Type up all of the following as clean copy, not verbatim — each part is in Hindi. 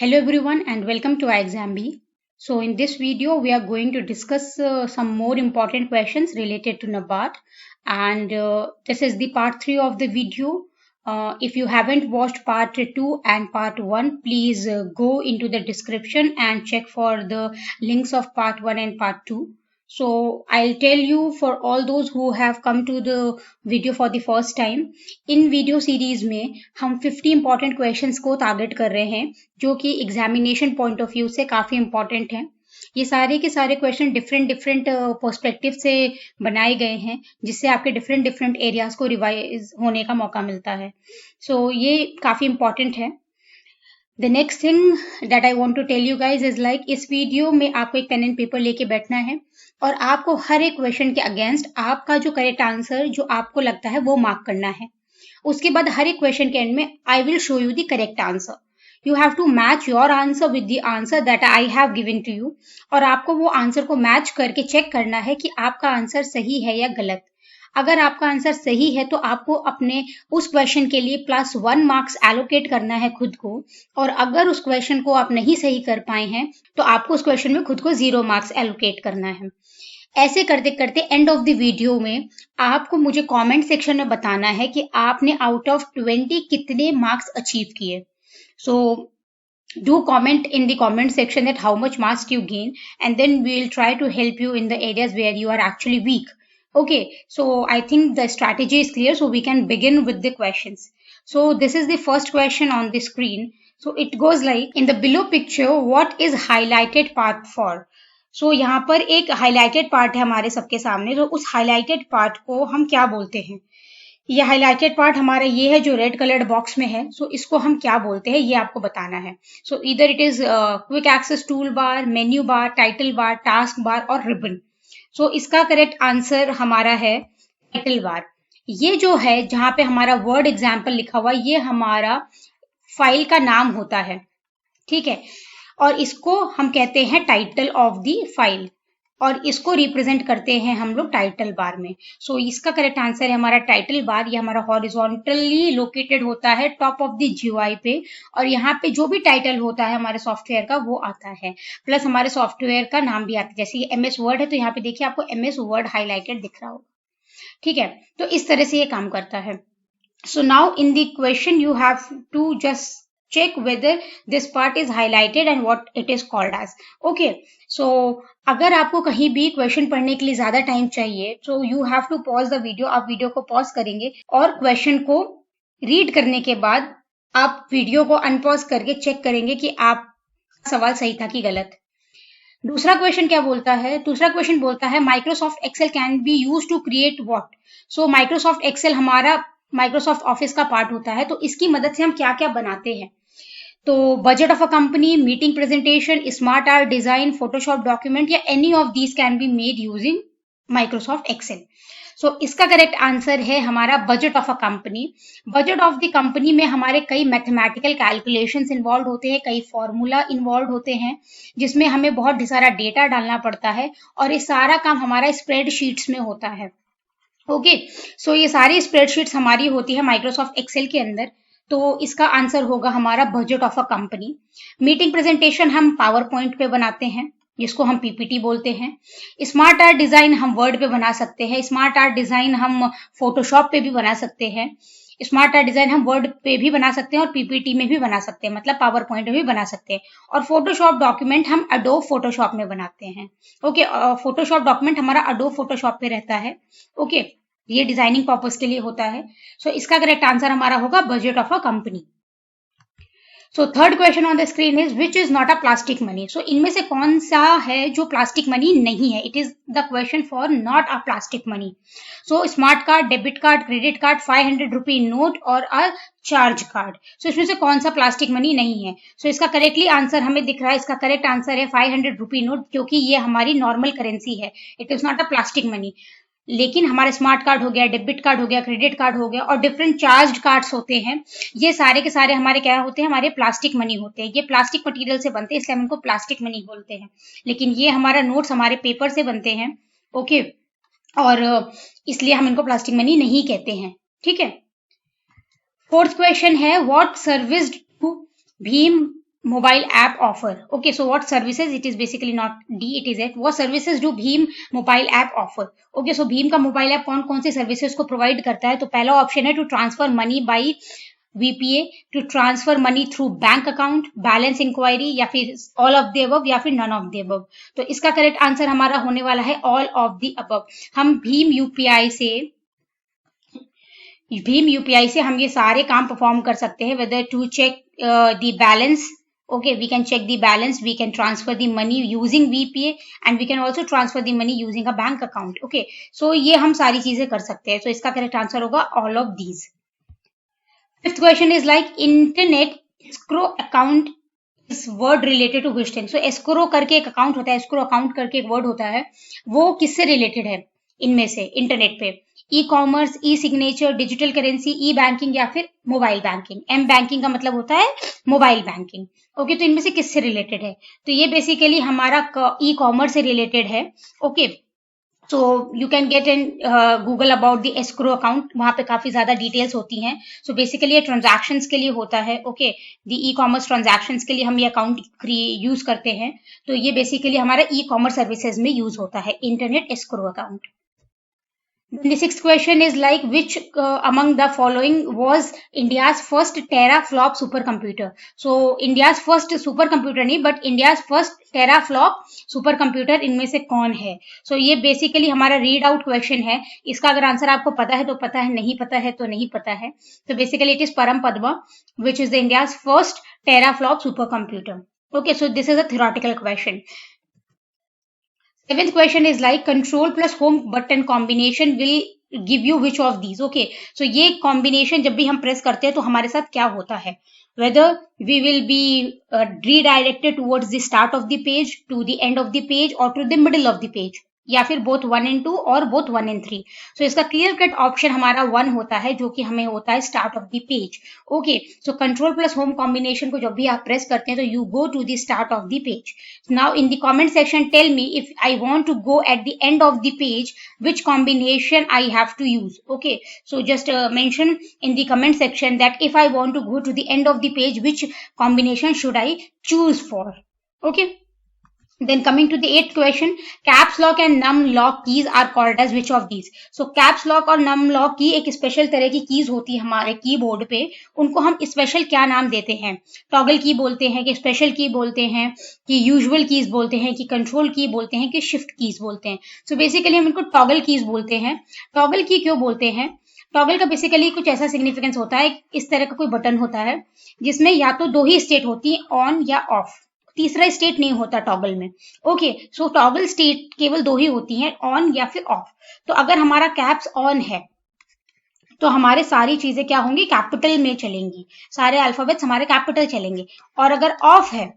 Hello everyone and welcome to iExamB. So in this video we are going to discuss some more important questions related to NABARD and this is the part 3 of the video. If you haven't watched part 2 and part 1, please go into the description and check for the links of part 1 and part 2. So I'll tell you for all those who have come to the video for the first time, in video series में हम 50 इंपॉर्टेंट क्वेश्चंस को टारगेट कर रहे हैं जो कि एग्जामिनेशन पॉइंट ऑफ व्यू से काफी इंपॉर्टेंट हैं। ये सारे के सारे क्वेश्चन डिफरेंट पर्सपेक्टिव से बनाए गए हैं जिससे आपके डिफरेंट एरियाज को रिवाइज होने का मौका मिलता है। सो ये काफी इंपॉर्टेंट है। The next thing that I want to tell you guys is like इस वीडियो में आपको एक पेन एंड पेपर लेके बैठना है और आपको हर एक क्वेश्चन के अगेंस्ट आपका जो करेक्ट आंसर जो आपको लगता है वो मार्क करना है। उसके बाद हर एक क्वेश्चन के एंड में I will show you the correct answer. You have to match your answer with the answer that I have given to you और आपको वो आंसर को मैच करके चेक करना है कि आपका आंसर सही है या गलत। अगर आपका आंसर सही है तो आपको अपने उस क्वेश्चन के लिए +1 मार्क्स एलोकेट करना है खुद को, और अगर उस क्वेश्चन को आप नहीं सही कर पाए हैं तो आपको उस क्वेश्चन में खुद को 0 मार्क्स एलोकेट करना है। ऐसे करते करते एंड ऑफ द वीडियो में आपको मुझे कमेंट सेक्शन में बताना है कि आपने आउट ऑफ 20 कितने मार्क्स अचीव किए। So do comment in the comment section that how much marks you gain and then we'll try to help you in the areas where you are actually weak. Okay, so I think the strategy is clear, so we can begin with the questions. So this is the first question on the screen. So it goes like, in the below picture what is highlighted part for? So यहाँ पर एक highlighted part है हमारे सबके सामने, तो उस highlighted part को हम क्या बोलते हैं? ये हाईलाइटेड पार्ट हमारा ये है जो रेड कलर्ड बॉक्स में है। सो इसको हम क्या बोलते हैं ये आपको बताना है। सो इधर it is quick access tool bar, menu bar, title bar, task bar और रिबन। सो इसका करेक्ट आंसर हमारा है टाइटल बार। ये जो है जहां पे हमारा वर्ड एग्जाम्पल लिखा हुआ ये हमारा फाइल का नाम होता है, ठीक है, और इसको हम कहते हैं टाइटल ऑफ द फाइल और इसको रिप्रेजेंट करते हैं हम लोग टाइटल बार में। सो इसका करेक्ट आंसर है हमारा टाइटल बार। ये हमारा हॉरिजॉन्टली लोकेटेड होता है टॉप ऑफ द जीयूआई पे और यहाँ पे जो भी टाइटल होता है हमारे सॉफ्टवेयर का वो आता है, प्लस हमारे सॉफ्टवेयर का नाम भी आता है। जैसे ये MS वर्ड है तो यहाँ पे देखिए आपको MS वर्ड हाईलाइटेड दिख रहा होगा, ठीक है। तो इस तरह से ये काम करता है। So now in the question you have to just check whether this part is highlighted and what it is called as. Okay, so अगर आपको कहीं भी क्वेश्चन पढ़ने के लिए ज्यादा टाइम चाहिए तो you have to pause the video. आप वीडियो को पॉज करेंगे और क्वेश्चन को रीड करने के बाद आप वीडियो को अनपॉज करके चेक करेंगे कि आप सवाल सही था कि गलत। दूसरा क्वेश्चन क्या बोलता है? दूसरा क्वेश्चन बोलता है Microsoft Excel can be use to create what? So Microsoft Excel हमारा माइक्रोसॉफ्ट ऑफिस का पार्ट होता है, तो इसकी मदद से हम क्या क्या बनाते हैं? तो budget of a company, meeting presentation, smart art design, Photoshop document या any of these can be made using Microsoft Excel. So इसका करेक्ट आंसर है हमारा budget of a company. Budget of the company में हमारे कई मैथमेटिकल कैलकुलेशंस इन्वॉल्व होते हैं, कई फॉर्मूला इन्वॉल्व होते हैं जिसमें हमें बहुत सारा डेटा डालना पड़ता है और ये सारा काम हमारा स्प्रेडशीट्स में होता है। ओके, सो ये सारी स्प्रेडशीट्स हमारी होती है माइक्रोसॉफ्ट एक्सेल के अंदर, तो इसका आंसर होगा हमारा budget of a company. Meeting presentation हम पावर पॉइंट पे बनाते हैं जिसको हम PPT बोलते हैं। स्मार्ट आर्ट डिजाइन हम वर्ड पे बना सकते हैं। स्मार्ट आर्ट डिजाइन हम फोटोशॉप पे भी बना सकते हैं। स्मार्ट आर्ट डिजाइन हम वर्ड पे भी बना सकते हैं और PPT में भी बना सकते हैं, मतलब पावर पॉइंट में भी बना सकते हैं। और फोटोशॉप डॉक्यूमेंट हम एडोब फोटोशॉप में बनाते हैं। ओके, फोटोशॉप डॉक्यूमेंट हमारा एडोब फोटोशॉप पे रहता है। ओके, ये डिजाइनिंग पर्पस के लिए होता है। सो इसका करेक्ट आंसर हमारा होगा budget of a company. So third question on the screen is which is not a plastic money? So इनमें से कौन सा है जो प्लास्टिक मनी नहीं है? It is the question for not a plastic money. So smart card, debit card, credit card, 500 rupee note और अ चार्ज कार्ड। सो इसमें से कौन सा प्लास्टिक मनी नहीं है? सो इसका करेक्टली आंसर हमें दिख रहा है, इसका करेक्ट आंसर है 500 रुपी नोट, क्योंकि ये हमारी नॉर्मल करेंसी है। It is not a plastic money. लेकिन हमारे स्मार्ट कार्ड हो गया, डेबिट कार्ड हो गया, क्रेडिट कार्ड हो गया और डिफरेंट चार्ज कार्ड्स होते हैं, ये सारे के सारे हमारे क्या होते हैं? हमारे प्लास्टिक मनी होते हैं। ये प्लास्टिक मटेरियल से बनते हैं इसलिए हम इनको प्लास्टिक मनी बोलते हैं। लेकिन ये हमारा नोट्स हमारे पेपर से बनते हैं, ओके, और इसलिए हम इनको प्लास्टिक मनी नहीं कहते हैं, ठीक है। फोर्थ क्वेश्चन है what serviced to Bhim mobile app offer. Okay, so what services, it is basically not the, it is at what services do Bhim mobile app offer. Okay, so Bhim का मोबाइल ऐप कौन कौन से सर्विसेज को प्रोवाइड करता है. तो पहला ऑप्शन है to transfer money by VPA, to transfer money through bank account, balance inquiry, या फिर ऑल ऑफ द अबव, या फिर नन ऑफ द अबव. तो इसका करेक्ट आंसर हमारा होने वाला है ऑल ऑफ द अबव. हम भीम यूपीआई से हम ये सारे काम परफॉर्म कर सकते हैं, whether to check the balance. Okay, we can check the balance, we can transfer the money using VPA, and we can also transfer the money using a bank account. Okay, so ये हम सारी चीजें कर सकते हैं. So इसका करेक्ट आंसर होगा all of these. Fifth question is like internet escrow account is word related to which thing. So escrow करके एक अकाउंट होता है, escrow account करके एक वर्ड होता है, वो किससे रिलेटेड है इनमें से इंटरनेट पे. ई कॉमर्स, ई सिग्नेचर, डिजिटल करेंसी, ई बैंकिंग, या फिर मोबाइल बैंकिंग. एम बैंकिंग का मतलब होता है मोबाइल बैंकिंग. ओके, तो इनमें से किससे रिलेटेड है. तो ये बेसिकली हमारा ई कॉमर्स से रिलेटेड है. Okay, so you can get in Google about the escrow account, वहां पे काफी ज्यादा डिटेल्स होती हैं. सो बेसिकली ये ट्रांजैक्शंस के लिए होता है. Okay, the e commerce transactions के लिए हम ये अकाउंट यूज करते हैं. तो ये बेसिकली हमारा ई कॉमर्स सर्विसेज में यूज होता है internet escrow account. The sixth question is like which among the following was India's first teraflop supercomputer. So India's first supercomputer नहीं, but India's first teraflop supercomputer इनमें से कौन है. So ये basically हमारा read out question है. इसका अगर आंसर आपको पता है तो पता है, नहीं पता है तो नहीं पता है. तो basically it is Param Padma, which is the India's first teraflop supercomputer. Okay, so this is a theoretical question. Seventh question is like control plus home button combination will give you which of these. Okay, so ये combination जब भी हम press करते हैं तो हमारे साथ क्या होता है, whether we will be redirected towards the start of the page, to the end of the page, or to the middle of the page, या फिर both 1 and 2 और both 1 and 3. So इसका clear cut option हमारा 1 होता है, जो कि हमें होता है start of the page. Okay, so control plus home combination को जब भी आप press करते हैं तो you go to the start of the page. Now in the comment section tell me if I want to go at the end of the page, which combination I have to use. Okay, so just mention in the comment section that if I want to go to the end of the page, which combination should I choose for. Okay, then coming to the eighth question, caps lock and num lock keys are called as which of these. So caps lock और num lock की एक स्पेशल तरह की कीज होती है हमारे कीबोर्ड पे, उनको हम स्पेशल क्या नाम देते हैं. टॉगल की बोलते हैं, कि स्पेशल की बोलते हैं, कि यूजुअल कीज बोलते हैं, कि कंट्रोल की बोलते हैं, कि शिफ्ट कीज बोलते हैं. सो बेसिकली हम इनको टॉगल कीज बोलते हैं. टॉगल की क्यों बोलते हैं, टॉगल का बेसिकली कुछ ऐसा सिग्निफिकेंस होता है, इस तरह का कोई बटन होता है जिसमें या तो दो ही स्टेट होती है, ऑन या ऑफ, तीसरा स्टेट नहीं होता टॉगल में. ओके, सो टॉगल स्टेट केवल दो ही होती हैं, ऑन या फिर ऑफ. तो अगर हमारा कैप्स ऑन है तो हमारे सारी चीजें क्या होंगी, कैपिटल में चलेंगी, सारे अल्फाबेट्स हमारे कैपिटल चलेंगे. और अगर ऑफ है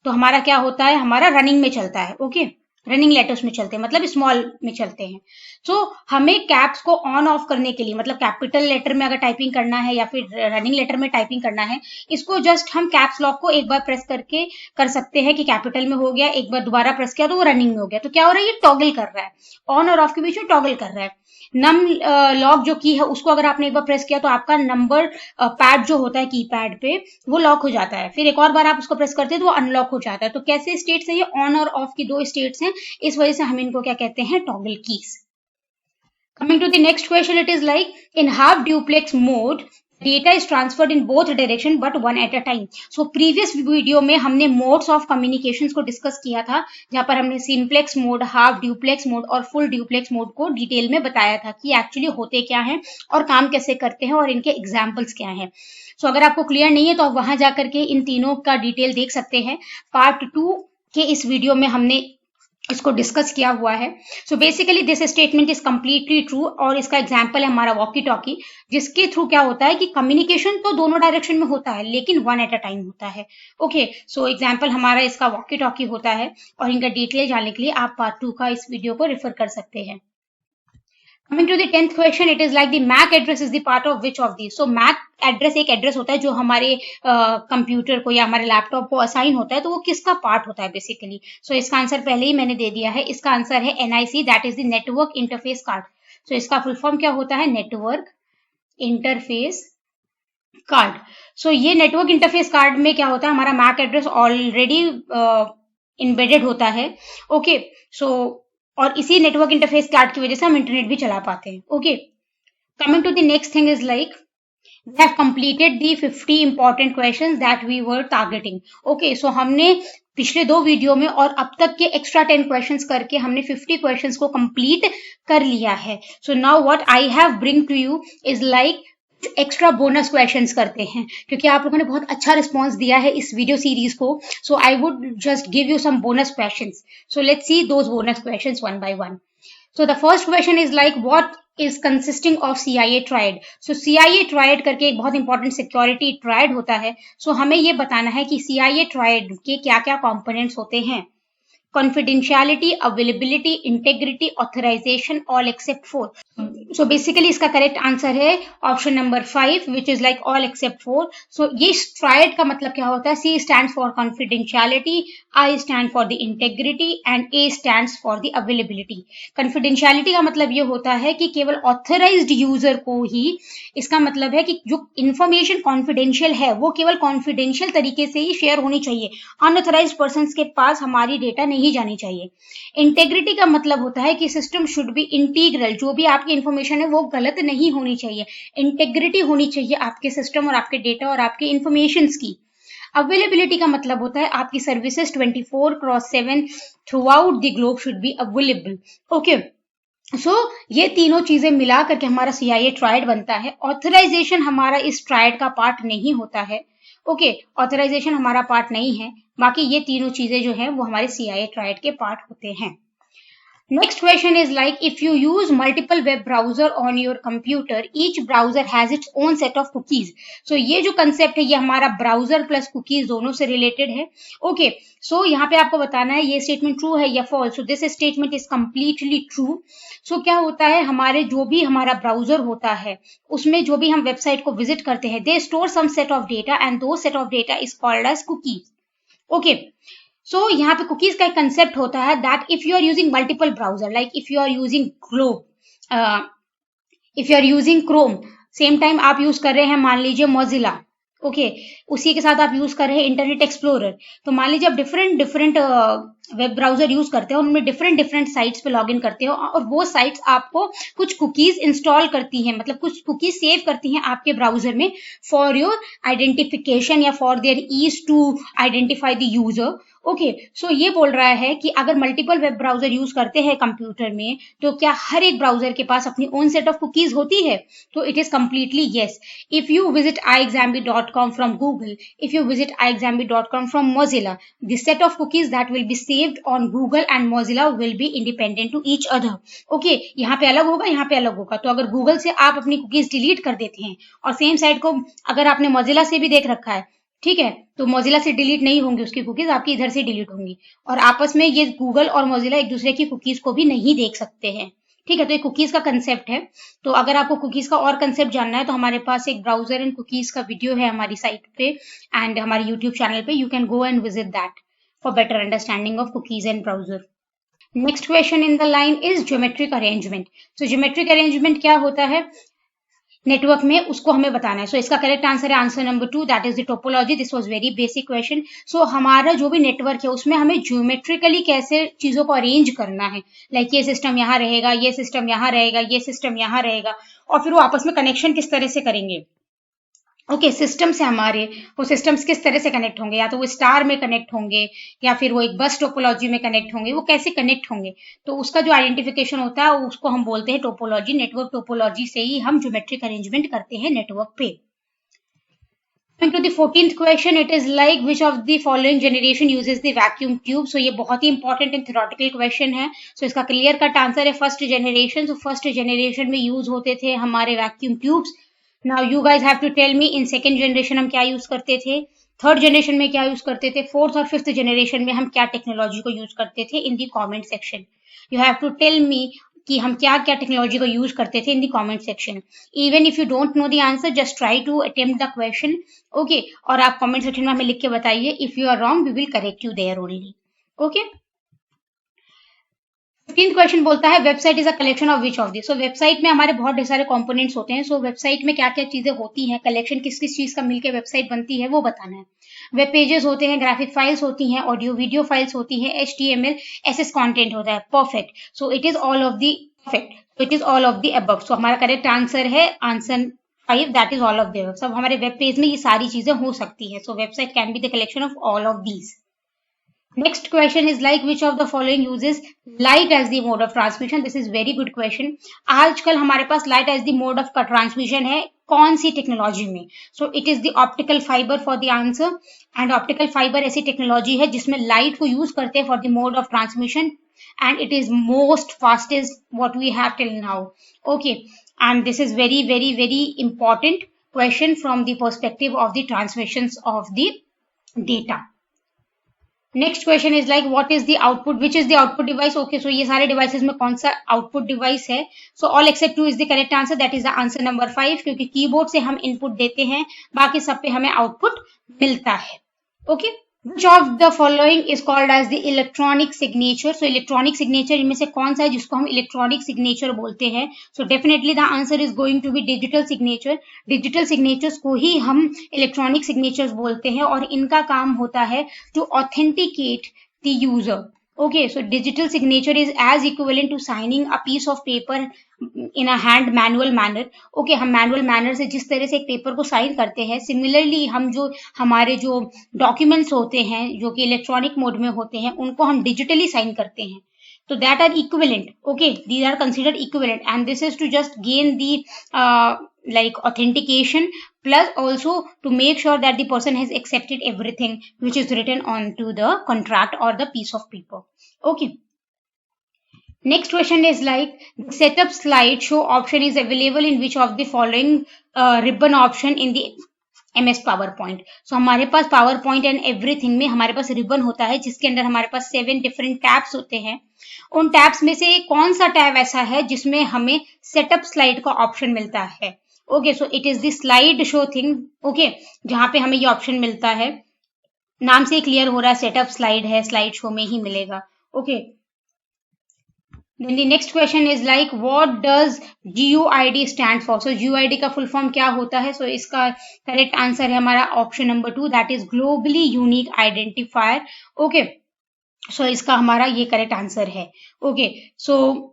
तो हमारा क्या होता है, हमारा रनिंग में चलता है. ओके, रनिंग लेटर्स में चलते हैं, मतलब स्मॉल में चलते हैं. सो हमें कैप्स को ऑन ऑफ करने के लिए, मतलब कैपिटल लेटर में अगर टाइपिंग करना है या फिर रनिंग लेटर में टाइपिंग करना है, इसको जस्ट हम कैप्स लॉक को एक बार प्रेस करके कर सकते हैं कि कैपिटल में हो गया, एक बार दोबारा प्रेस किया तो वो रनिंग में हो गया. तो क्या हो रहा है, ये टॉगल कर रहा है, ऑन और ऑफ के बीच में टॉगल कर रहा है. नम लॉक जो की है उसको अगर आपने एक बार प्रेस किया तो आपका नंबर पैड जो होता है की पैड पे वो लॉक हो जाता है, फिर एक और बार आप उसको प्रेस करते हैं तो वो अनलॉक हो जाता है. तो कैसे स्टेट्स है ये, ऑन और ऑफ की दो स्टेट्स हैं, इस वजह से हम इनको क्या कहते हैं, toggle keys. Coming to the next question, it is like in half duplex mode data is transferred in both direction but one at a time. So previous video में हमने modes of communications को डिस्कस किया था, जहां पर हमने simplex mode, half duplex mode और फुल ड्यूप्लेक्स मोड को डिटेल में बताया था कि एक्चुअली होते क्या हैं और काम कैसे करते हैं और इनके एग्जाम्पल्स क्या हैं. सो अगर आपको क्लियर नहीं है तो आप वहां जाकर के इन तीनों का डिटेल देख सकते हैं. पार्ट 2 के इस वीडियो में हमने इसको डिस्कस किया हुआ है. So basically this statement is completely true, और इसका एग्जांपल है हमारा वॉकी टॉकी, जिसके थ्रू क्या होता है कि कम्युनिकेशन तो दोनों डायरेक्शन में होता है लेकिन वन एट अ टाइम होता है. ओके, सो एग्जांपल हमारा इसका वॉकी टॉकी होता है, और इनका डिटेल जानने के लिए आप पार्ट 2 का इस वीडियो को रेफर कर सकते हैं. Coming to the 10th question, it is like the MAC address is the part of which of these. So MAC address एक एड्रेस होता है जो हमारे कंप्यूटर को या हमारे लैपटॉप को असाइन होता है, तो वो किसका पार्ट होता है बेसिकली. सो इसका आंसर पहले ही मैंने दे दिया है, इसका आंसर है NIC, that is the network interface card. So इसका फुल फॉर्म क्या होता है, नेटवर्क इंटरफेस कार्ड। सो ये नेटवर्क इंटरफेस कार्ड में क्या होता है, हमारा मैक एड्रेस ऑलरेडी इम्बेडेड होता है। ओके, सो और इसी नेटवर्क इंटरफेस कार्ड की वजह से हम इंटरनेट भी चला पाते हैं। Okay, coming to the next thing is like we have completed the 50 important questions that we were targeting. Okay, so हमने पिछले 2 वीडियो में और अब तक के एक्स्ट्रा 10 क्वेश्चंस करके हमने 50 क्वेश्चंस को कंप्लीट कर लिया है। So now what I have bring to you is like extra bonus questions करते हैं, क्योंकि आप लोगों ने बहुत अच्छा रिस्पॉन्स दिया है इस वीडियो सीरीज को। So I would just give you some bonus questions. So let's see those bonus questions one by one. So the first question is like what is consisting of CIA triad? So CIA triad करके एक बहुत इंपॉर्टेंट सिक्योरिटी ट्रायड होता है। So हमें ये बताना है कि CIA triad के क्या क्या कंपोनेंट्स होते हैं। confidentiality, availability, integrity, authorization, all except 4. So basically इसका करेक्ट आंसर है option number 5 which is like all except 4. So ये ट्रायड का मतलब क्या होता है? C stands for confidentiality, I stand for the integrity and A stands for the availability. confidentiality का मतलब ये होता है कि केवल ऑथराइज्ड यूजर को ही, इसका मतलब है कि जो इंफॉर्मेशन कॉन्फिडेंशियल है वो केवल कॉन्फिडेंशियल तरीके से ही शेयर होनी चाहिए, अनऑथराइज्ड पर्सन के पास हमारी डेटा नहीं जानी चाहिए। इंटेग्रिटी का मतलब होता है कि सिस्टम शुड बी इंटीग्रल, जो भी आपकी इंफॉर्मेशन है वो गलत नहीं होनी चाहिए, इंटेग्रिटी होनी चाहिए आपके सिस्टम और आपके डेटा और आपके इंफॉर्मेशन की। अवेलेबिलिटी का मतलब होता है आपकी services 24/7 throughout the globe should be available. Okay, so ये तीनों चीजें मिला करके हमारा CIA ट्रायड बनता है। ऑथराइजेशन हमारा इस ट्रायड का पार्ट नहीं होता है। ओके, ऑथराइजेशन हमारा पार्ट नहीं है, बाकी ये तीनों चीजें जो है वो हमारे CIA ट्रायड के पार्ट होते हैं। Next question is like if you use multiple web browser on your computer, each browser has its own set of cookies. So ये जो concept है ये हमारा browser plus cookies दोनों से related है। Okay, so यहाँ पे आपको बताना है ये statement true है या false. So this statement is completely true. So क्या होता है, हमारे जो भी हमारा browser होता है उसमें जो भी हम website को visit करते हैं, they store some set of data and those set of data is called as cookies. Okay, सो यहाँ पे कुकीज का एक कंसेप्ट होता है that if you are using multiple browser, like if you are using if you are using Chrome, same time आप यूज कर रहे हैं मान लीजिए मोजिला, ओके, उसी के साथ आप यूज कर रहे हैं इंटरनेट एक्सप्लोरर, तो मान लीजिए आप डिफरेंट वेब ब्राउजर यूज करते हो, उनमें डिफरेंट साइट्स पे लॉग इन करते हो और वो साइट्स आपको कुछ कुकीज इंस्टॉल करती हैं, मतलब कुछ कुकीज सेव करती हैं आपके ब्राउजर में फॉर योर आइडेंटिफिकेशन या for their ease to identify the user. Okay, so ये बोल रहा है कि अगर मल्टीपल वेब ब्राउजर यूज करते हैं कंप्यूटर में तो क्या हर एक ब्राउजर के पास अपनी ओन सेट ऑफ कुकीज होती है? तो it is completely yes. If you visit iexambi.com from Google, if you visit iexambi.com from Mozilla, the set of cookies that will be saved on Google and Mozilla will be independent to each other. Okay, यहाँ पे अलग होगा, यहाँ पे अलग होगा। तो अगर Google से आप अपनी कुकीज डिलीट कर देते हैं और सेम साइट को अगर आपने Mozilla से भी देख रखा है, ठीक है, तो मोजिला से डिलीट नहीं होंगी उसकी कुकीज, आपकी इधर से डिलीट होंगी और आपस में ये गूगल और मोजिला एक दूसरे की कुकीज को भी नहीं देख सकते हैं। ठीक है, तो ये कुकीज का कंसेप्ट है। तो अगर आपको कुकीज का और कंसेप्ट जानना है तो हमारे पास एक ब्राउजर एंड कुकीज का वीडियो है हमारी साइट पे एंड हमारे यूट्यूब चैनल पे, you can go and visit that for better understanding of cookies and browser. Next question in the line is geometric arrangement. So geometric arrangement क्या होता है नेटवर्क में, उसको हमें बताना है। सो इसका करेक्ट आंसर है answer number 2, that is the topology. This was very basic question. So हमारा जो भी नेटवर्क है उसमें हमें ज्योमेट्रिकली कैसे चीजों को अरेंज करना है, लाइक ये सिस्टम यहाँ रहेगा, ये सिस्टम यहाँ रहेगा, ये सिस्टम यहाँ रहेगा और फिर वो आपस में कनेक्शन किस तरह से करेंगे। ओके, सिस्टम से हमारे वो सिस्टम्स किस तरह से कनेक्ट होंगे, या तो वो स्टार में कनेक्ट होंगे या फिर वो एक बस टोपोलॉजी में कनेक्ट होंगे, वो कैसे कनेक्ट होंगे, तो उसका जो आइडेंटिफिकेशन होता है उसको हम बोलते हैं टोपोलॉजी। नेटवर्क टोपोलॉजी से ही हम ज्योमेट्रिक अरेंजमेंट करते हैं नेटवर्क पे। Coming to the 14th question, it is like which of the following generation uses the vacuum tube? So ये बहुत ही इंपॉर्टेंट एंड थ्योरेटिकल क्वेश्चन है। सो इसका क्लियर कट आंसर है first generation. So first generation में यूज होते थे हमारे vacuum tubes. Now you guys have to tell me in second generation हम क्या यूज करते थे, थर्ड जनरेशन में क्या यूज करते थे, फोर्थ और फिफ्थ जनरेशन में हम क्या टेक्नोलॉजी को यूज करते थे in the comment section. You have to tell me कि हम क्या क्या टेक्नोलॉजी को यूज करते थे in the comment section. Even if you don't know the answer just try to attempt the question. Okay, और आप कमेंट सेक्शन में हमें लिख के बताइए। If you are wrong we will correct you there only. Okay, 15th question बोलता है website is a collection of which of this. So website में हमारे बहुत ढेर सारे कंपोनेंट्स होते हैं। सो वेबसाइट में क्या क्या चीजें होती हैं, कलेक्शन किस किस चीज का मिलकर वेबसाइट बनती है वो बताना है। वेब पेजेस होते हैं, ग्राफिक फाइल्स होती हैं, ऑडियो वीडियो फाइल्स होती हैं, HTML SS कंटेंट होता है। Perfect. So it is all of the perfect, so it is all of the above. So हमारा करेक्ट आंसर है answer 5, that is all of the above. सब हमारे वेब पेज में ये सारी चीजें हो सकती है। सो website can be the collection of all of these. Next question is like which of the following uses light as the mode of transmission? This is very good question. आजकल हमारे पास light as the mode of transmission है कौन सी टेक्नोलॉजी में? So it is the optical fiber for the answer, and optical fiber ऐसी टेक्नोलॉजी है जिसमें लाइट को यूज करते हैं for the mode of transmission, and it is most fastest what we have till now. Okay, and this is very very very important question from the perspective of the transmissions of the data. Next question is like what is the output, which is the output device. Okay, so ये सारे डिवाइसेस में कौन सा आउटपुट डिवाइस है? So all except 2 is the correct answer, that is the answer number 5, क्योंकि कीबोर्ड से हम इनपुट देते हैं, बाकी सब पे हमें आउटपुट मिलता है। Okay, which of the following is called as the electronic signature. So electronic signature इनमें से कौन सा है जिसको हम इलेक्ट्रॉनिक सिग्नेचर बोलते हैं? So definitely the answer is going to be digital signature. Digital signatures को ही हम इलेक्ट्रॉनिक सिग्नेचर्स बोलते हैं, और इनका काम होता है to authenticate the user. Okay, so digital signature is as equivalent to signing a piece of paper in a hand manual manner. Okay, हम manual manner से जिस तरह से एक पेपर को साइन करते हैं, सिमिलरली हम जो हमारे जो डॉक्यूमेंट्स होते हैं जो कि इलेक्ट्रॉनिक मोड में होते हैं उनको हम डिजिटली साइन करते हैं। So that are equivalent. Okay, these are considered equivalent, and this is to just gain the like authentication, plus also to make sure that the person has accepted everything which is written onto the contract or the piece of paper. Okay, next question is like the setup slideshow option is available in which of the following ribbon option in the MS PowerPoint. So हमारे पास PowerPoint एंड एवरीथिंग में हमारे पास रिबन होता है जिसके अंदर हमारे पास 7 डिफरेंट टैब्स होते हैं। उन टैब्स में से कौन सा टैब ऐसा है जिसमें हमें सेटअप स्लाइड का ऑप्शन मिलता है? Okay, so it is the slide show thing. Okay, जहां पे हमें ये ऑप्शन मिलता है, नाम से क्लियर हो रहा है सेटअप स्लाइड है, स्लाइड शो में ही मिलेगा। Okay, Then the next question is like what does GUID stand for? So GUID का फुल फॉर्म क्या होता है? So इसका करेक्ट आंसर है हमारा option number 2, that is globally unique identifier. Okay, so इसका हमारा ये करेक्ट आंसर है। ओके, सो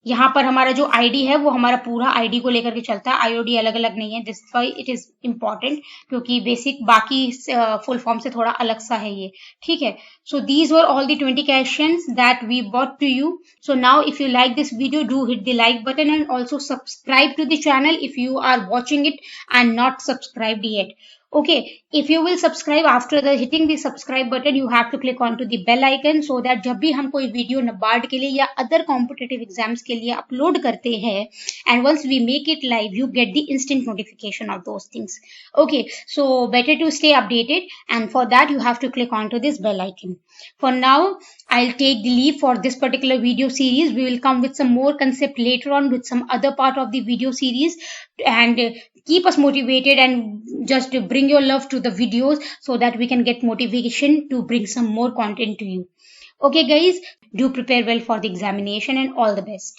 यहाँ पर हमारा जो आईडी है वो हमारा पूरा आईडी को लेकर के चलता है, आईओडी अलग अलग नहीं है। This why it is important, क्योंकि बेसिक बाकी फुल फॉर्म से थोड़ा अलग सा है ये, ठीक है। So these were all the 20 questions that we brought to you. So now if you like this video, do hit the like button and also subscribe to the channel if you are watching it and not subscribed yet. Okay, if you will subscribe, after the hitting the subscribe button you have to click onto the bell icon, so that जब भी हम कोई वीडियो NABARD के लिए या अदर कॉम्पिटिटिव एग्जाम्स के लिए अपलोड करते हैं, and once we make it live you get the instant notification of those things. Okay, so better to stay updated, and for that you have to click onto this bell icon. For now I'll take the leave for this particular video series. We will come with some more concept later on with some other part of the video series, and keep us motivated and just bring your love to the videos so that we can get motivation to bring some more content to you. Okay guys, do prepare well for the examination and all the best.